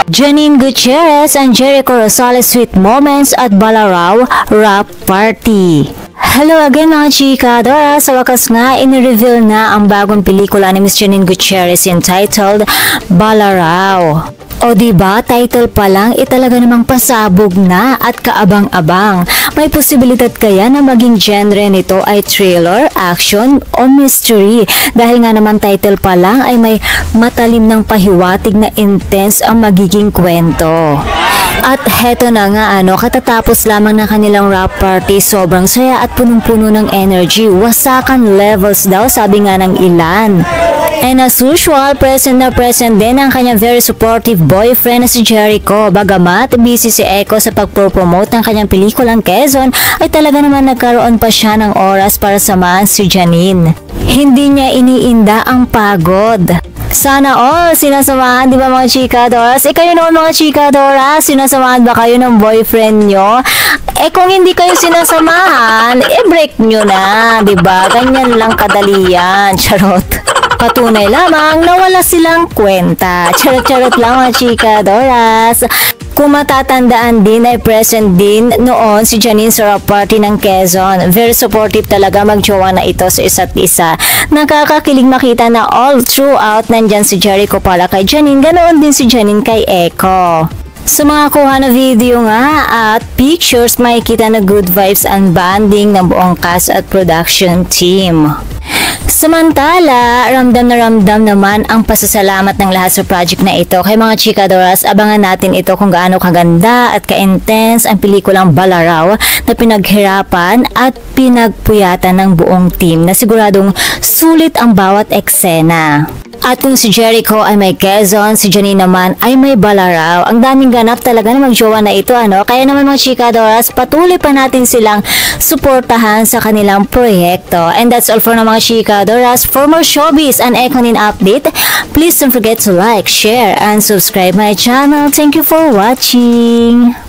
Janine Gutierrez and Jericho Rosales sweet moments at Balaraw Rap Party. Hello again mga chika, Dora. Sa wakas nga, in-reveal na ang bagong pelikula ni Miss Janine Gutierrez entitled Balaraw. O diba, title pa lang, talaga namang pasabog na at kaabang-abang. May posibilidad kaya na maging genre nito ay thriller, action o mystery? Dahil nga naman title pa lang ay may matalim ng pahiwatig na intense ang magiging kwento. At heto na nga katatapos lamang ng kanilang rap party, sobrang saya at punong-puno ng energy, wasakan levels daw sabi nga ng ilan. And as usual, present na present din ang kanyang very supportive boyfriend na si Jericho. Bagamat busy si Echo sa pagpropromote ng kanyang pelikulang Quezon, ay talaga naman nagkaroon pa siya ng oras para samahan si Janine. Hindi niya iniinda ang pagod. Sana all sinasamahan, di ba mga chikadoras? Kayo naman mga chikadoras, sinasamahan ba kayo ng boyfriend nyo? Kung hindi kayo sinasamahan, break nyo na, di ba? Ganyan lang kadali yan, charot. Patunay lamang na wala silang kwenta. Charot-charot lang mga chikadoras. Kung matatandaan din ay present din noon si Janine sa rap party ng Quezon. Very supportive talaga magjowa na ito sa isa't isa. Nakakakilig makita na all throughout nandyan si Jericho para kay Janine, ganoon din si Janine kay Echo. Sa mga kuha na video nga at pictures, makikita na good vibes and bonding ng buong cast at production team. Samantala, ramdam na ramdam naman ang pasasalamat ng lahat sa project na ito. Kay mga chikadoras, abangan natin ito kung gaano kaganda at ka-intense ang pelikulang Balaraw na pinaghirapan at pinagpuyatan ng buong team na siguradong sulit ang bawat eksena. At kung si Jericho ay may Quezon, si Janine naman ay may Balaraw. Ang daming ganap talaga na magjowa na ito, Kaya naman mga chikadoras, patuloy pa natin silang suportahan sa kanilang proyekto. And that's all for mga chikadoras. For more showbiz and Ekonin update, please don't forget to like, share, and subscribe my channel. Thank you for watching.